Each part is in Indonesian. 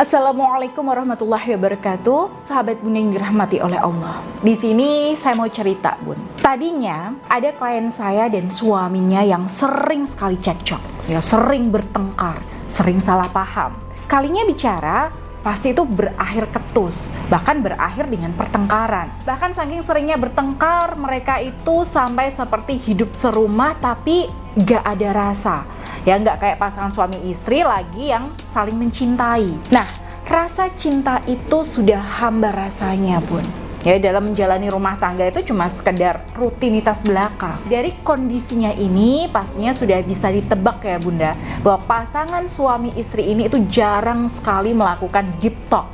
Assalamualaikum warahmatullahi wabarakatuh. Sahabat Bunda yang dirahmati oleh Allah. Di sini saya mau cerita, Bun. Tadinya ada klien saya dan suaminya yang sering sekali cekcok, sering bertengkar, sering salah paham. Sekalinya bicara, pasti itu berakhir ketus, bahkan berakhir dengan pertengkaran. Bahkan saking seringnya bertengkar, mereka itu sampai seperti hidup serumah tapi gak ada rasa. Gak kayak pasangan suami istri lagi yang saling mencintai. Nah, rasa cinta itu sudah hambar rasanya, Bun. Dalam menjalani rumah tangga itu cuma sekedar rutinitas belaka. Dari kondisinya ini pastinya sudah bisa ditebak ya Bunda, bahwa pasangan suami istri ini itu jarang sekali melakukan deep talk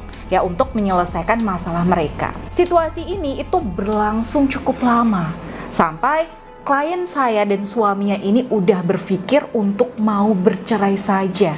untuk menyelesaikan masalah mereka. Situasi ini itu berlangsung cukup lama, sampai klien saya dan suaminya ini udah berpikir untuk mau bercerai saja.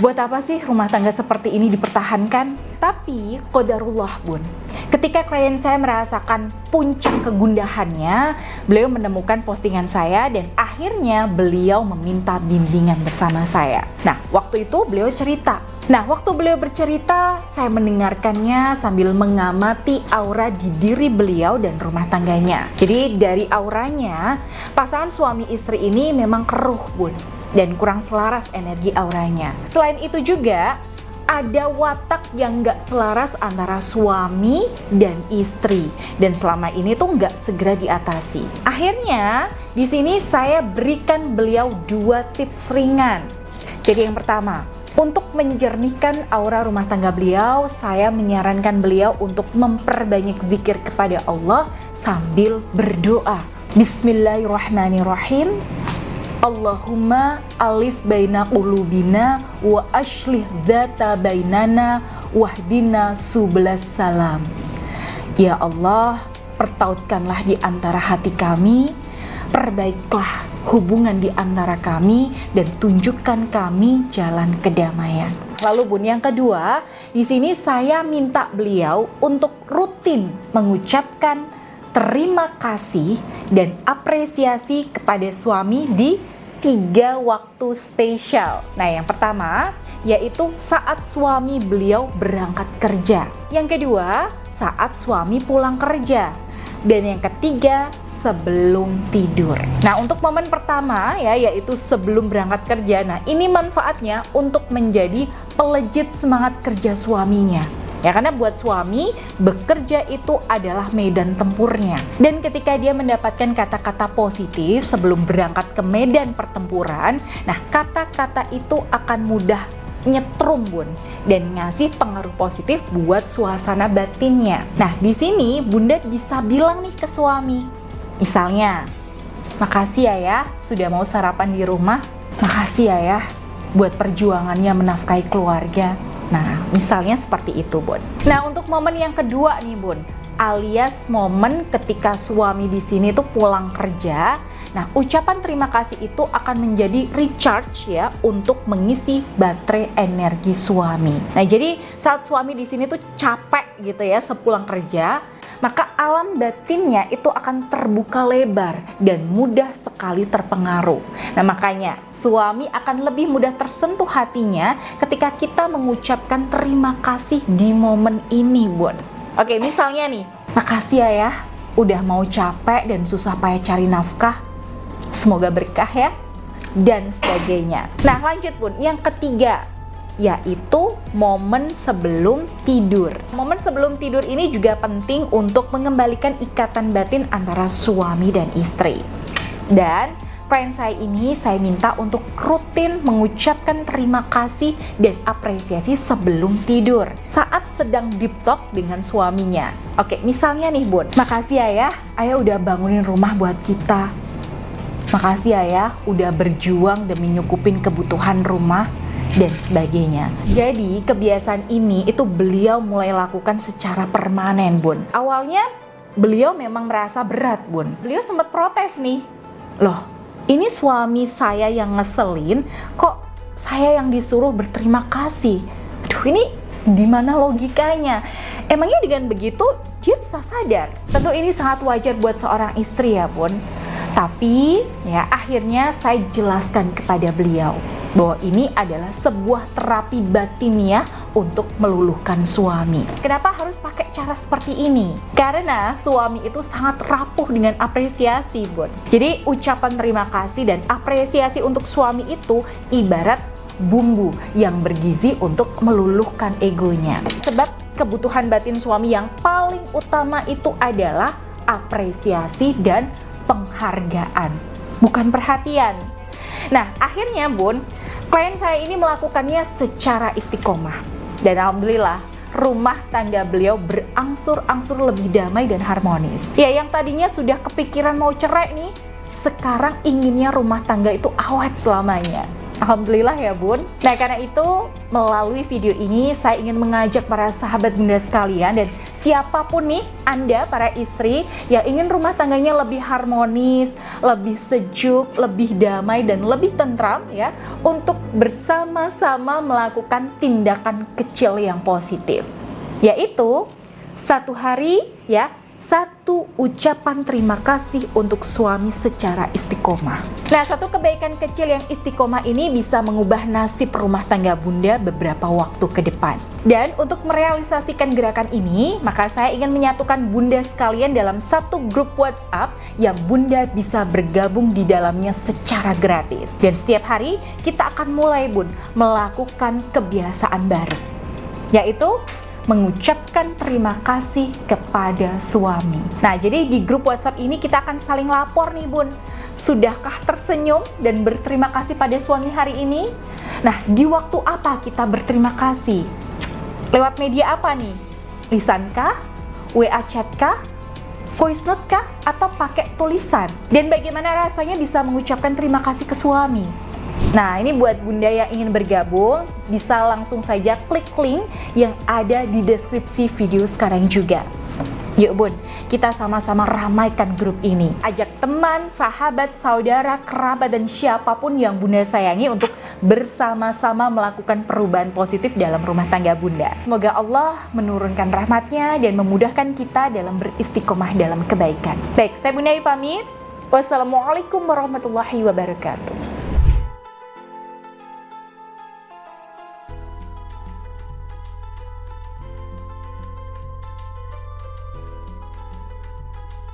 Buat apa sih rumah tangga seperti ini dipertahankan? Tapi qadarullah, Bun. Ketika klien saya merasakan puncak kegundahannya, beliau menemukan postingan saya dan akhirnya beliau meminta bimbingan bersama saya. Nah, waktu itu beliau cerita. Waktu beliau bercerita, saya mendengarkannya sambil mengamati aura di diri beliau dan rumah tangganya. Jadi dari auranya, pasangan suami istri ini memang keruh, Bun, dan kurang selaras energi auranya. Selain itu juga, ada watak yang gak selaras antara suami dan istri, dan selama ini tuh gak segera diatasi. Akhirnya, di sini saya berikan beliau 2 tips ringan. Jadi yang pertama, untuk menjernihkan aura rumah tangga beliau, saya menyarankan beliau untuk memperbanyak zikir kepada Allah sambil berdoa. Bismillahirrahmanirrahim. Allahumma alif baina qulubina wa ashlih dzata bainana wahdina subulas salam. Ya Allah, pertautkanlah di antara hati kami, perbaiklah hubungan di antara kami, dan tunjukkan kami jalan kedamaian. Lalu Bun, yang kedua, di sini saya minta beliau untuk rutin mengucapkan terima kasih dan apresiasi kepada suami di 3 waktu spesial. Nah, yang pertama yaitu saat suami beliau berangkat kerja. Yang kedua, saat suami pulang kerja. Dan yang ketiga, sebelum tidur. Nah, untuk momen pertama yaitu sebelum berangkat kerja. Nah, ini manfaatnya untuk menjadi pelejit semangat kerja suaminya. Karena buat suami, bekerja itu adalah medan tempurnya. Dan ketika dia mendapatkan kata-kata positif sebelum berangkat ke medan pertempuran, nah kata-kata itu akan mudah nyetrum, Bun, dan ngasih pengaruh positif buat suasana batinnya. Nah, di sini Bunda bisa bilang nih ke suami, misalnya, makasih ya sudah mau sarapan di rumah. Makasih ya buat perjuangannya menafkahi keluarga. Nah, misalnya seperti itu, Bun. Nah, untuk momen yang kedua nih, Bun, alias momen ketika suami di sini tuh pulang kerja. Nah, ucapan terima kasih itu akan menjadi recharge untuk mengisi baterai energi suami. Nah, jadi saat suami di sini tuh capek gitu sepulang kerja, maka alam batinnya itu akan terbuka lebar dan mudah sekali terpengaruh. Nah, makanya suami akan lebih mudah tersentuh hatinya ketika kita mengucapkan terima kasih di momen ini, Bun. Oke, misalnya nih, makasih ya udah mau capek dan susah payah cari nafkah. Semoga berkah ya, dan sebagainya. Nah, lanjut, Bun. Yang ketiga, yaitu momen sebelum tidur. Momen sebelum tidur ini juga penting untuk mengembalikan ikatan batin antara suami dan istri. Dan klien saya ini saya minta untuk rutin mengucapkan terima kasih dan apresiasi sebelum tidur saat sedang deep talk dengan suaminya. Oke, misalnya nih, Bun, makasih ya ayah udah bangunin rumah buat kita. Makasih ya udah berjuang demi nyukupin kebutuhan rumah, dan sebagainya. Jadi kebiasaan ini itu beliau mulai lakukan secara permanen, Bun. Awalnya beliau memang merasa berat, Bun. Beliau sempat protes nih, loh ini suami saya yang ngeselin, kok saya yang disuruh berterima kasih. Aduh, ini gimana logikanya? Emangnya dengan begitu dia bisa sadar? Tentu ini sangat wajar buat seorang istri ya, Bun. Tapi akhirnya saya jelaskan kepada beliau, bahwa ini adalah sebuah terapi batiniah untuk meluluhkan suami. Kenapa harus pakai cara seperti ini? Karena suami itu sangat rapuh dengan apresiasi, Bun. Jadi ucapan terima kasih dan apresiasi untuk suami itu ibarat bumbu yang bergizi untuk meluluhkan egonya. Sebab kebutuhan batin suami yang paling utama itu adalah apresiasi dan penghargaan, bukan perhatian. Nah, akhirnya Bun, klien saya ini melakukannya secara istiqomah. Dan alhamdulillah, rumah tangga beliau berangsur-angsur lebih damai dan harmonis. Ya, yang tadinya sudah kepikiran mau cerai nih, sekarang inginnya rumah tangga itu awet selamanya. Alhamdulillah ya Bun. Nah, karena itu melalui video ini saya ingin mengajak para sahabat bunda sekalian dan siapapun nih Anda para istri yang ingin rumah tangganya lebih harmonis, lebih sejuk, lebih damai dan lebih tentram ya, untuk bersama-sama melakukan tindakan kecil yang positif. Yaitu satu hari ya, satu ucapan terima kasih untuk suami secara istiqomah. Nah, satu kebaikan kecil yang istiqomah ini bisa mengubah nasib rumah tangga bunda beberapa waktu ke depan. Dan untuk merealisasikan gerakan ini, maka saya ingin menyatukan bunda sekalian dalam satu grup WhatsApp yang bunda bisa bergabung di dalamnya secara gratis. Dan setiap hari kita akan mulai Bun melakukan kebiasaan baru, yaitu mengucapkan terima kasih kepada suami. Nah, jadi di grup WhatsApp ini kita akan saling lapor nih Bun. Sudahkah tersenyum dan berterima kasih pada suami hari ini? Nah, di waktu apa kita berterima kasih? Lewat media apa nih? Lisan kah? WA chat kah? Voice note kah? Atau pakai tulisan? Dan bagaimana rasanya bisa mengucapkan terima kasih ke suami? Nah, ini buat bunda yang ingin bergabung, bisa langsung saja klik link yang ada di deskripsi video sekarang juga. Yuk Bun, kita sama-sama ramaikan grup ini. Ajak teman, sahabat, saudara, kerabat, dan siapapun yang bunda sayangi untuk bersama-sama melakukan perubahan positif dalam rumah tangga bunda. Semoga Allah menurunkan rahmatnya dan memudahkan kita dalam beristiqomah dalam kebaikan. Baik, saya Bunda Ayu pamit. Wassalamualaikum warahmatullahi wabarakatuh.